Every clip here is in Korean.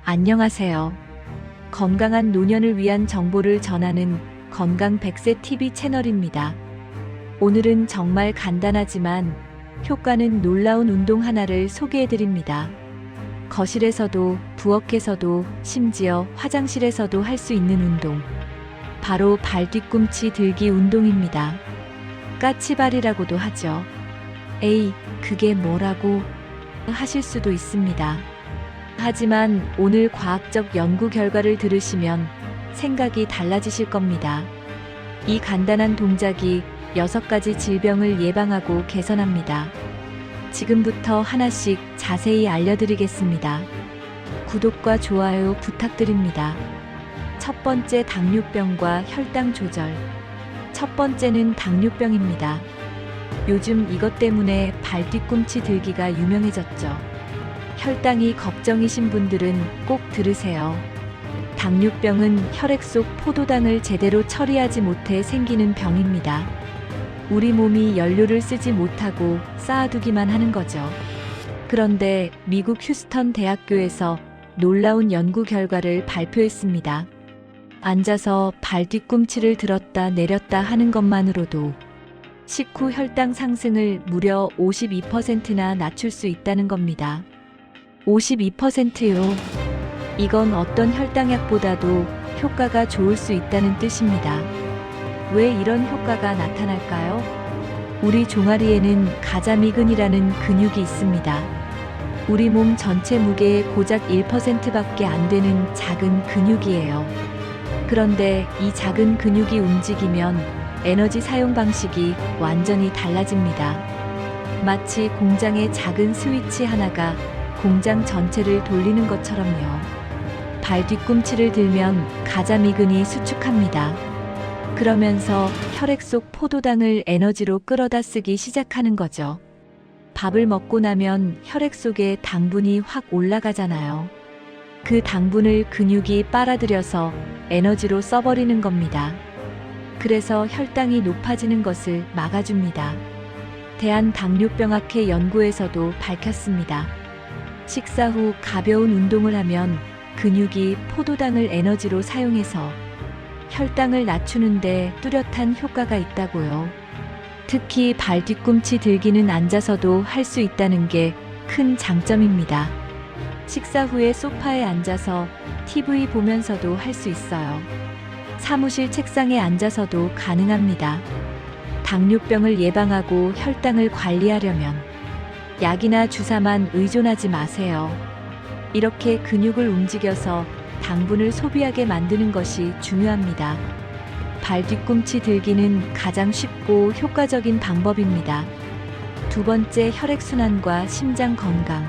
안녕하세요. 건강한 노년을 위한 정보를 전하는 건강 100세 TV 채널입니다. 오늘은 정말 간단하지만 효과는 놀라운 운동 하나를 소개해드립니다. 거실에서도, 부엌에서도, 심지어 화장실에서도 할 수 있는 운동. 바로 발 뒤꿈치 들기 운동입니다. 까치발이라고도 하죠. 에이, 그게 뭐라고 하실 수도 있습니다. 하지만 오늘 과학적 연구 결과를 들으시면 생각이 달라지실 겁니다. 이 간단한 동작이 6가지 질병을 예방하고 개선합니다. 지금부터 하나씩 자세히 알려드리겠습니다. 구독과 좋아요 부탁드립니다. 첫 번째, 당뇨병과 혈당 조절. 첫 번째는 당뇨병입니다. 요즘 이것 때문에 발 뒤꿈치 들기가 유명해졌죠. 혈당이 걱정이신 분들은 꼭 들으세요. 당뇨병은 혈액 속 포도당을 제대로 처리하지 못해 생기는 병입니다. 우리 몸이 연료를 쓰지 못하고 쌓아두기만 하는 거죠. 그런데 미국 휴스턴 대학교에서 놀라운 연구 결과를 발표했습니다. 앉아서 발 뒤꿈치를 들었다 내렸다 하는 것만으로도 식후 혈당 상승을 무려 52%나 낮출 수 있다는 겁니다. 52%요. 이건 어떤 혈당약보다도 효과가 좋을 수 있다는 뜻입니다. 왜 이런 효과가 나타날까요? 우리 종아리에는 가자미근이라는 근육이 있습니다. 우리 몸 전체 무게의 고작 1%밖에 안 되는 작은 근육이에요. 그런데 이 작은 근육이 움직이면 에너지 사용 방식이 완전히 달라집니다. 마치 공장의 작은 스위치 하나가 공장 전체를 돌리는 것처럼요. 발 뒤꿈치를 들면 가자미근이 수축합니다. 그러면서 혈액 속 포도당을 에너지로 끌어다 쓰기 시작하는 거죠. 밥을 먹고 나면 혈액 속에 당분이 확 올라가잖아요. 그 당분을 근육이 빨아들여서 에너지로 써버리는 겁니다. 그래서 혈당이 높아지는 것을 막아줍니다. 대한당뇨병학회 연구에서도 밝혔습니다. 식사 후 가벼운 운동을 하면 근육이 포도당을 에너지로 사용해서 혈당을 낮추는데 뚜렷한 효과가 있다고요. 특히 발 뒤꿈치 들기는 앉아서도 할 수 있다는 게 큰 장점입니다. 식사 후에 소파에 앉아서 TV 보면서도 할 수 있어요. 사무실 책상에 앉아서도 가능합니다. 당뇨병을 예방하고 혈당을 관리하려면 약이나 주사만 의존하지 마세요. 이렇게 근육을 움직여서 당분을 소비하게 만드는 것이 중요합니다. 발 뒤꿈치 들기는 가장 쉽고 효과적인 방법입니다. 두 번째, 혈액순환과 심장 건강.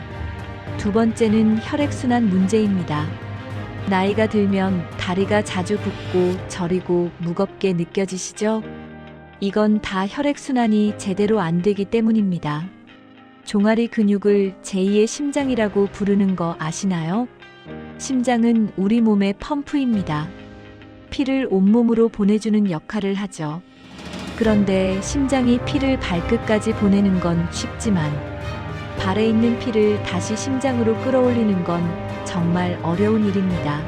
두 번째는 혈액순환 문제입니다. 나이가 들면 다리가 자주 붓고 저리고 무겁게 느껴지시죠? 이건 다 혈액순환이 제대로 안 되기 때문입니다. 종아리 근육을 제2의 심장이라고 부르는 거 아시나요? 심장은 우리 몸의 펌프입니다. 피를 온몸으로 보내주는 역할을 하죠. 그런데 심장이 피를 발끝까지 보내는 건 쉽지만 발에 있는 피를 다시 심장으로 끌어올리는 건 정말 어려운 일입니다.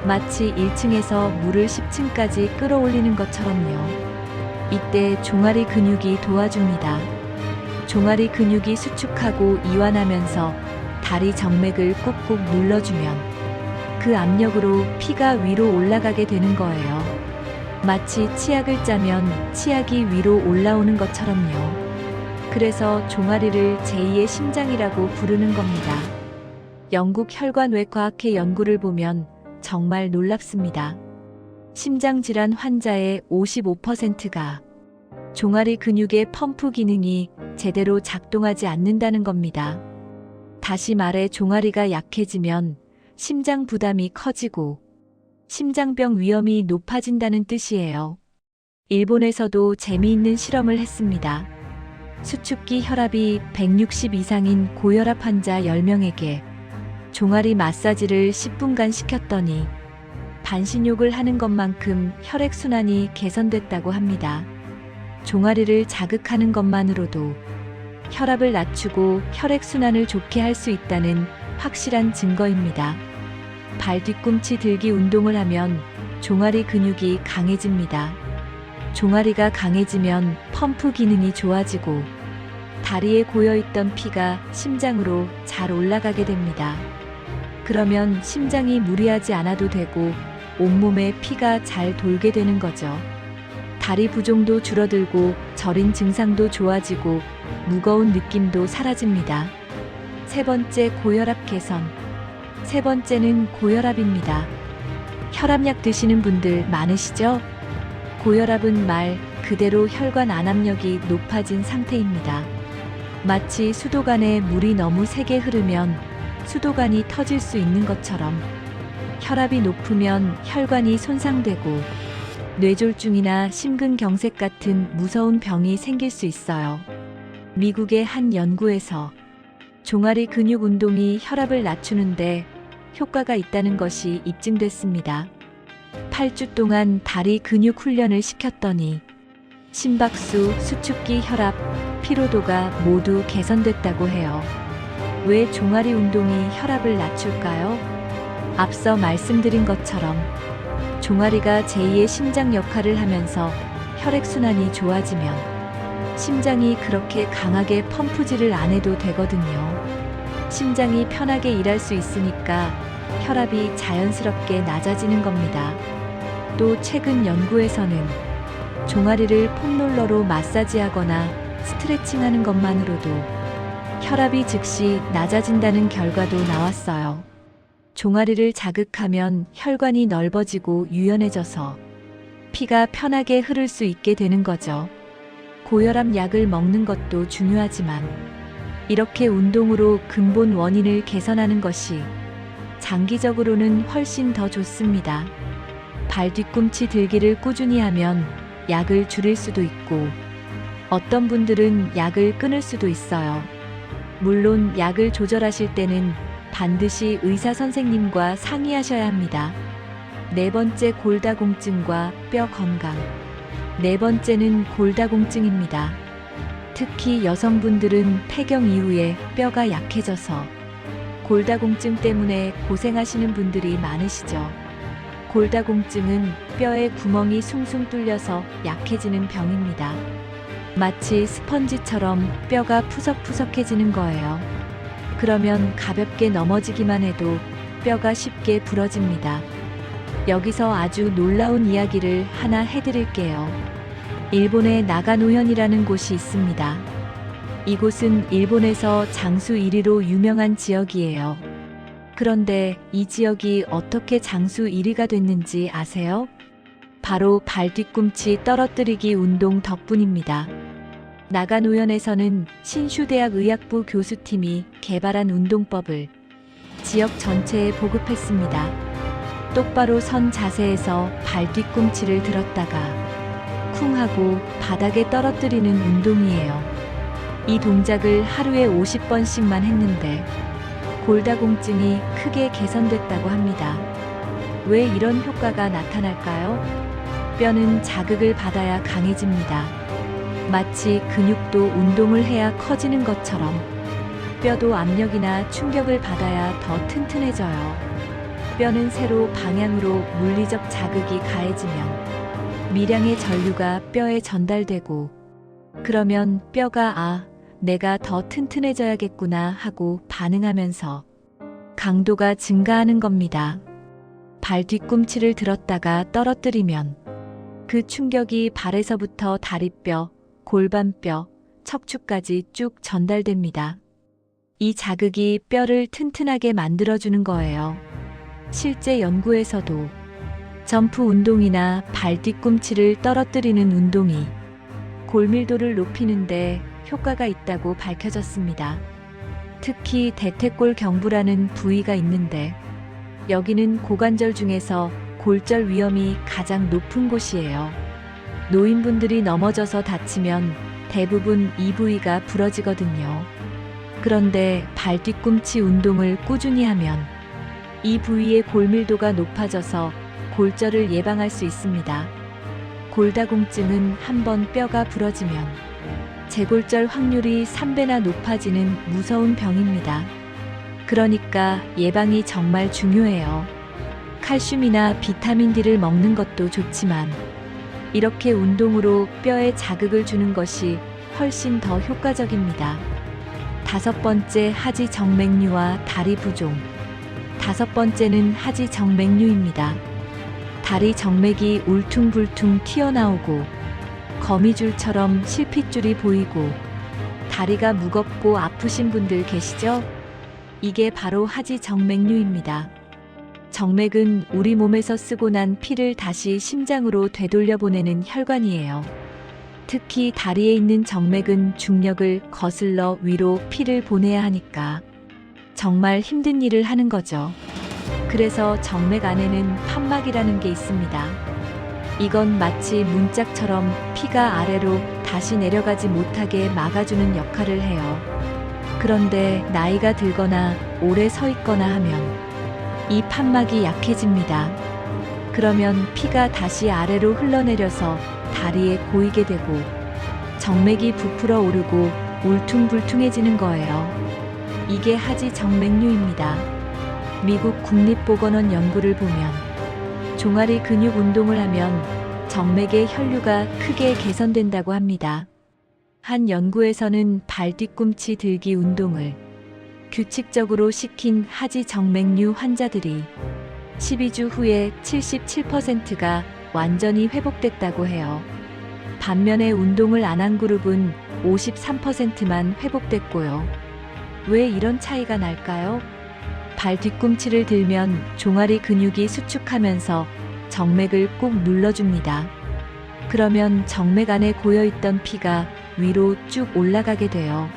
마치 1층에서 물을 10층까지 끌어올리는 것처럼요. 이때 종아리 근육이 도와줍니다. 종아리 근육이 수축하고 이완하면서 다리 정맥을 꾹꾹 눌러주면 그 압력으로 피가 위로 올라가게 되는 거예요. 마치 치약을 짜면 치약이 위로 올라오는 것처럼요. 그래서 종아리를 제2의 심장이라고 부르는 겁니다. 영국 혈관외과학회 연구를 보면 정말 놀랍습니다. 심장질환 환자의 55%가 종아리 근육의 펌프 기능이 제대로 작동하지 않는다는 겁니다. 다시 말해 종아리가 약해지면 심장 부담이 커지고 심장병 위험이 높아진다는 뜻이에요. 일본에서도 재미있는 실험을 했습니다. 수축기 혈압이 160 이상인 고혈압 환자 10명에게 종아리 마사지를 10분간 시켰더니 반신욕을 하는 것만큼 혈액순환이 개선됐다고 합니다. 종아리를 자극하는 것만으로도 혈압을 낮추고 혈액순환을 좋게 할 수 있다는 확실한 증거입니다. 발 뒤꿈치 들기 운동을 하면 종아리 근육이 강해집니다. 종아리가 강해지면 펌프 기능이 좋아지고 다리에 고여있던 피가 심장으로 잘 올라가게 됩니다. 그러면 심장이 무리하지 않아도 되고 온몸에 피가 잘 돌게 되는 거죠. 다리 부종도 줄어들고 저린 증상도 좋아지고 무거운 느낌도 사라집니다. 세 번째, 고혈압 개선. 세 번째는 고혈압입니다. 혈압약 드시는 분들 많으시죠? 고혈압은 말 그대로 혈관 안압력이 높아진 상태입니다. 마치 수도관에 물이 너무 세게 흐르면 수도관이 터질 수 있는 것처럼 혈압이 높으면 혈관이 손상되고 뇌졸중이나 심근경색 같은 무서운 병이 생길 수 있어요. 미국의 한 연구에서 종아리 근육 운동이 혈압을 낮추는데 효과가 있다는 것이 입증됐습니다. 8주 동안 다리 근육 훈련을 시켰더니 심박수, 수축기, 혈압, 피로도가 모두 개선됐다고 해요. 왜 종아리 운동이 혈압을 낮출까요? 앞서 말씀드린 것처럼 종아리가 제2의 심장 역할을 하면서 혈액순환이 좋아지면 심장이 그렇게 강하게 펌프질을 안 해도 되거든요. 심장이 편하게 일할 수 있으니까 혈압이 자연스럽게 낮아지는 겁니다. 또 최근 연구에서는 종아리를 폼롤러로 마사지하거나 스트레칭하는 것만으로도 혈압이 즉시 낮아진다는 결과도 나왔어요. 종아리를 자극하면 혈관이 넓어지고 유연해져서 피가 편하게 흐를 수 있게 되는 거죠. 고혈압 약을 먹는 것도 중요하지만 이렇게 운동으로 근본 원인을 개선하는 것이 장기적으로는 훨씬 더 좋습니다. 발 뒤꿈치 들기를 꾸준히 하면 약을 줄일 수도 있고 어떤 분들은 약을 끊을 수도 있어요. 물론 약을 조절하실 때는 반드시 의사 선생님과 상의하셔야 합니다. 네 번째, 골다공증과 뼈 건강. 네 번째는 골다공증입니다. 특히 여성분들은 폐경 이후에 뼈가 약해져서 골다공증 때문에 고생하시는 분들이 많으시죠. 골다공증은 뼈에 구멍이 숭숭 뚫려서 약해지는 병입니다. 마치 스펀지처럼 뼈가 푸석푸석해지는 거예요. 그러면 가볍게 넘어지기만 해도 뼈가 쉽게 부러집니다. 여기서 아주 놀라운 이야기를 하나 해드릴게요. 일본의 나가노현이라는 곳이 있습니다. 이곳은 일본에서 장수 1위로 유명한 지역이에요. 그런데 이 지역이 어떻게 장수 1위가 됐는지 아세요? 바로 발 뒤꿈치 떨어뜨리기 운동 덕분입니다. 나가노현에서는 신슈대학 의학부 교수팀이 개발한 운동법을 지역 전체에 보급했습니다. 똑바로 선 자세에서 발 뒤꿈치를 들었다가 쿵 하고 바닥에 떨어뜨리는 운동이에요. 이 동작을 하루에 50번씩만 했는데 골다공증이 크게 개선됐다고 합니다. 왜 이런 효과가 나타날까요? 뼈는 자극을 받아야 강해집니다. 마치 근육도 운동을 해야 커지는 것처럼 뼈도 압력이나 충격을 받아야 더 튼튼해져요. 뼈는 세로 방향으로 물리적 자극이 가해지면 미량의 전류가 뼈에 전달되고 그러면 뼈가 내가 더 튼튼해져야겠구나 하고 반응하면서 강도가 증가하는 겁니다. 발 뒤꿈치를 들었다가 떨어뜨리면 그 충격이 발에서부터 다리뼈, 골반뼈, 척추까지 쭉 전달됩니다. 이 자극이 뼈를 튼튼하게 만들어주는 거예요. 실제 연구에서도 점프 운동이나 발 뒤꿈치를 떨어뜨리는 운동이 골밀도를 높이는데 효과가 있다고 밝혀졌습니다. 특히 대퇴골 경부라는 부위가 있는데 여기는 고관절 중에서 골절 위험이 가장 높은 곳이에요. 노인분들이 넘어져서 다치면 대부분 이 부위가 부러지거든요. 그런데 발 뒤꿈치 운동을 꾸준히 하면 이 부위의 골밀도가 높아져서 골절을 예방할 수 있습니다. 골다공증은 한번 뼈가 부러지면 재골절 확률이 3배나 높아지는 무서운 병입니다. 그러니까 예방이 정말 중요해요. 칼슘이나 비타민 D를 먹는 것도 좋지만 이렇게 운동으로 뼈에 자극을 주는 것이 훨씬 더 효과적입니다. 5번째, 하지 정맥류와 다리 부종. 5번째는 하지 정맥류입니다. 다리 정맥이 울퉁불퉁 튀어나오고 거미줄처럼 실핏줄이 보이고 다리가 무겁고 아프신 분들 계시죠? 이게 바로 하지 정맥류입니다. 정맥은 우리 몸에서 쓰고 난 피를 다시 심장으로 되돌려 보내는 혈관이에요. 특히 다리에 있는 정맥은 중력을 거슬러 위로 피를 보내야 하니까 정말 힘든 일을 하는 거죠. 그래서 정맥 안에는 판막이라는 게 있습니다. 이건 마치 문짝처럼 피가 아래로 다시 내려가지 못하게 막아주는 역할을 해요. 그런데 나이가 들거나 오래 서 있거나 하면 이 판막이 약해집니다. 그러면 피가 다시 아래로 흘러내려서 다리에 고이게 되고 정맥이 부풀어 오르고 울퉁불퉁해지는 거예요. 이게 하지 정맥류입니다. 미국 국립보건원 연구를 보면 종아리 근육 운동을 하면 정맥의 혈류가 크게 개선된다고 합니다. 한 연구에서는 발 뒤꿈치 들기 운동을 규칙적으로 시킨 하지 정맥류 환자들이 12주 후에 77%가 완전히 회복됐다고 해요. 반면에 운동을 안 한 그룹은 53%만 회복됐고요. 왜 이런 차이가 날까요? 발 뒤꿈치를 들면 종아리 근육이 수축하면서 정맥을 꾹 눌러줍니다. 그러면 정맥 안에 고여있던 피가 위로 쭉 올라가게 돼요.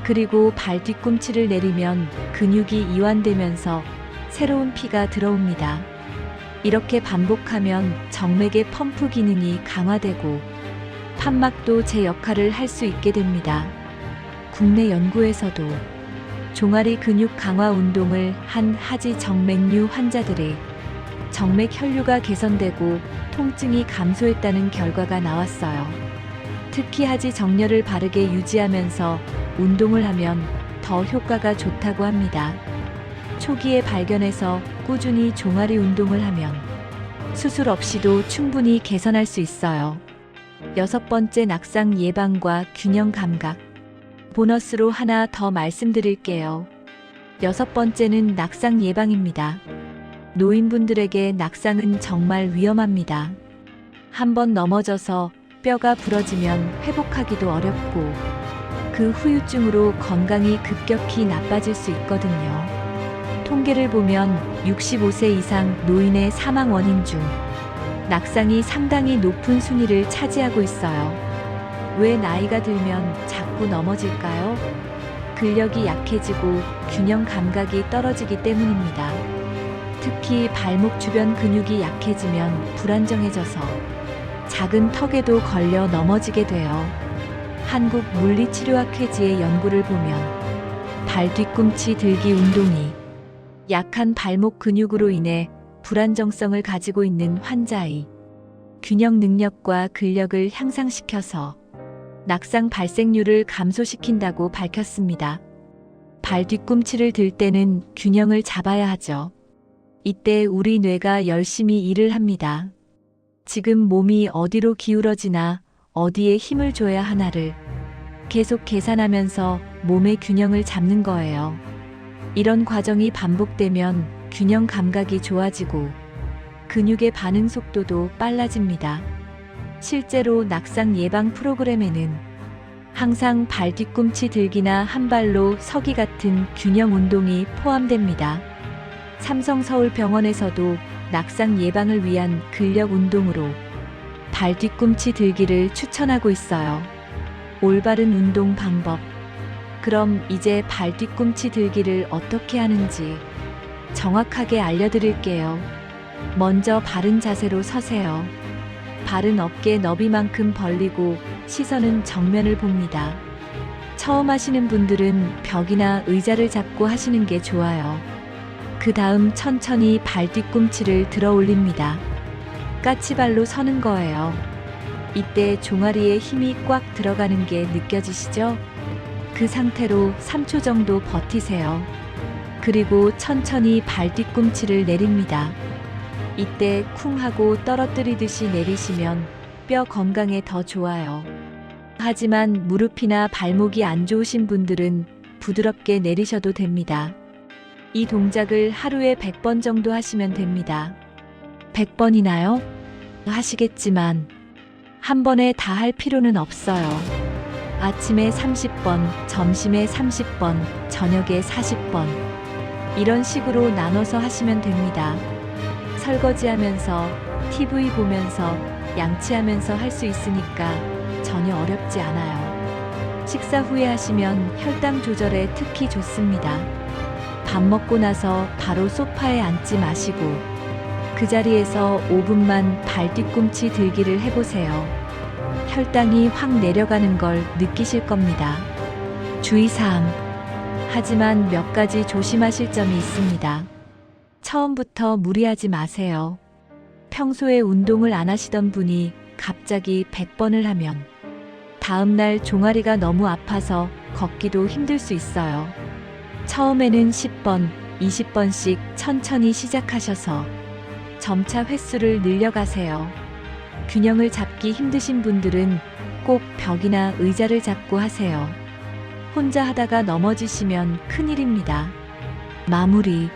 그리고 발 뒤꿈치를 내리면 근육이 이완되면서 새로운 피가 들어옵니다. 이렇게 반복하면 정맥의 펌프 기능이 강화되고 판막도 제 역할을 할 수 있게 됩니다. 국내 연구에서도 종아리 근육 강화 운동을 한 하지 정맥류 환자들이 정맥 혈류가 개선되고 통증이 감소했다는 결과가 나왔어요. 특히 하지 정렬을 바르게 유지하면서 운동을 하면 더 효과가 좋다고 합니다. 초기에 발견해서 꾸준히 종아리 운동을 하면 수술 없이도 충분히 개선할 수 있어요. 6번째, 낙상 예방과 균형 감각. 보너스로 하나 더 말씀드릴게요. 6번째는 낙상 예방입니다. 노인분들에게 낙상은 정말 위험합니다. 한번 넘어져서 뼈가 부러지면 회복하기도 어렵고 그 후유증으로 건강이 급격히 나빠질 수 있거든요. 통계를 보면 65세 이상 노인의 사망 원인 중 낙상이 상당히 높은 순위를 차지하고 있어요. 왜 나이가 들면 자꾸 넘어질까요? 근력이 약해지고 균형 감각이 떨어지기 때문입니다. 특히 발목 주변 근육이 약해지면 불안정해져서 작은 턱에도 걸려 넘어지게 돼요. 한국물리치료학회지의 연구를 보면 발 뒤꿈치 들기 운동이 약한 발목 근육으로 인해 불안정성을 가지고 있는 환자의 균형 능력과 근력을 향상시켜서 낙상 발생률을 감소시킨다고 밝혔습니다. 발 뒤꿈치를 들 때는 균형을 잡아야 하죠. 이때 우리 뇌가 열심히 일을 합니다. 지금 몸이 어디로 기울어지나 어디에 힘을 줘야 하나를 계속 계산하면서 몸의 균형을 잡는 거예요. 이런 과정이 반복되면 균형 감각이 좋아지고 근육의 반응 속도도 빨라집니다. 실제로 낙상 예방 프로그램에는 항상 발 뒤꿈치 들기나 한 발로 서기 같은 균형 운동이 포함됩니다. 삼성서울병원에서도 낙상 예방을 위한 근력 운동으로 발 뒤꿈치 들기를 추천하고 있어요. 올바른 운동 방법. 그럼 이제 발 뒤꿈치 들기를 어떻게 하는지 정확하게 알려드릴게요. 먼저 바른 자세로 서세요. 발은 어깨 너비만큼 벌리고 시선은 정면을 봅니다. 처음 하시는 분들은 벽이나 의자를 잡고 하시는 게 좋아요. 그 다음 천천히 발 뒤꿈치를 들어 올립니다. 까치발로 서는 거예요. 이때 종아리에 힘이 꽉 들어가는 게 느껴지시죠? 그 상태로 3초 정도 버티세요. 그리고 천천히 발 뒤꿈치를 내립니다. 이때 쿵 하고 떨어뜨리듯이 내리시면 뼈 건강에 더 좋아요. 하지만 무릎이나 발목이 안 좋으신 분들은 부드럽게 내리셔도 됩니다. 이 동작을 하루에 100번 정도 하시면 됩니다. 100번이나요? 하시겠지만 한 번에 다 할 필요는 없어요. 아침에 30번, 점심에 30번, 저녁에 40번. 이런 식으로 나눠서 하시면 됩니다. 설거지하면서, TV 보면서, 양치하면서 할 수 있으니까 전혀 어렵지 않아요. 식사 후에 하시면 혈당 조절에 특히 좋습니다. 밥 먹고 나서 바로 소파에 앉지 마시고 그 자리에서 5분만 발 뒤꿈치 들기를 해보세요. 혈당이 확 내려가는 걸 느끼실 겁니다. 주의사항. 하지만 몇 가지 조심하실 점이 있습니다. 처음부터 무리하지 마세요. 평소에 운동을 안 하시던 분이 갑자기 100번을 하면 다음날 종아리가 너무 아파서 걷기도 힘들 수 있어요. 처음에는 10번, 20번씩 천천히 시작하셔서 점차 횟수를 늘려가세요. 균형을 잡기 힘드신 분들은 꼭 벽이나 의자를 잡고 하세요. 혼자 하다가 넘어지시면 큰일입니다. 마무리.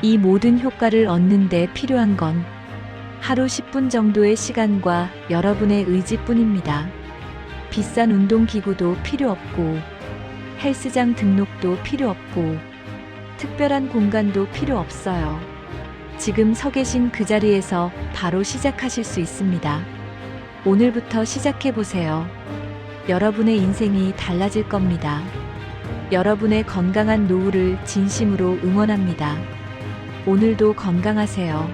이 모든 효과를 얻는 데 필요한 건 하루 10분 정도의 시간과 여러분의 의지뿐입니다. 비싼 운동기구도 필요 없고 헬스장 등록도 필요 없고 특별한 공간도 필요 없어요. 지금 서 계신 그 자리에서 바로 시작하실 수 있습니다. 오늘부터 시작해보세요. 여러분의 인생이 달라질 겁니다. 여러분의 건강한 노후를 진심으로 응원합니다. 오늘도 건강하세요.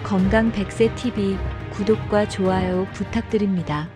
건강 100세 TV 구독과 좋아요 부탁드립니다.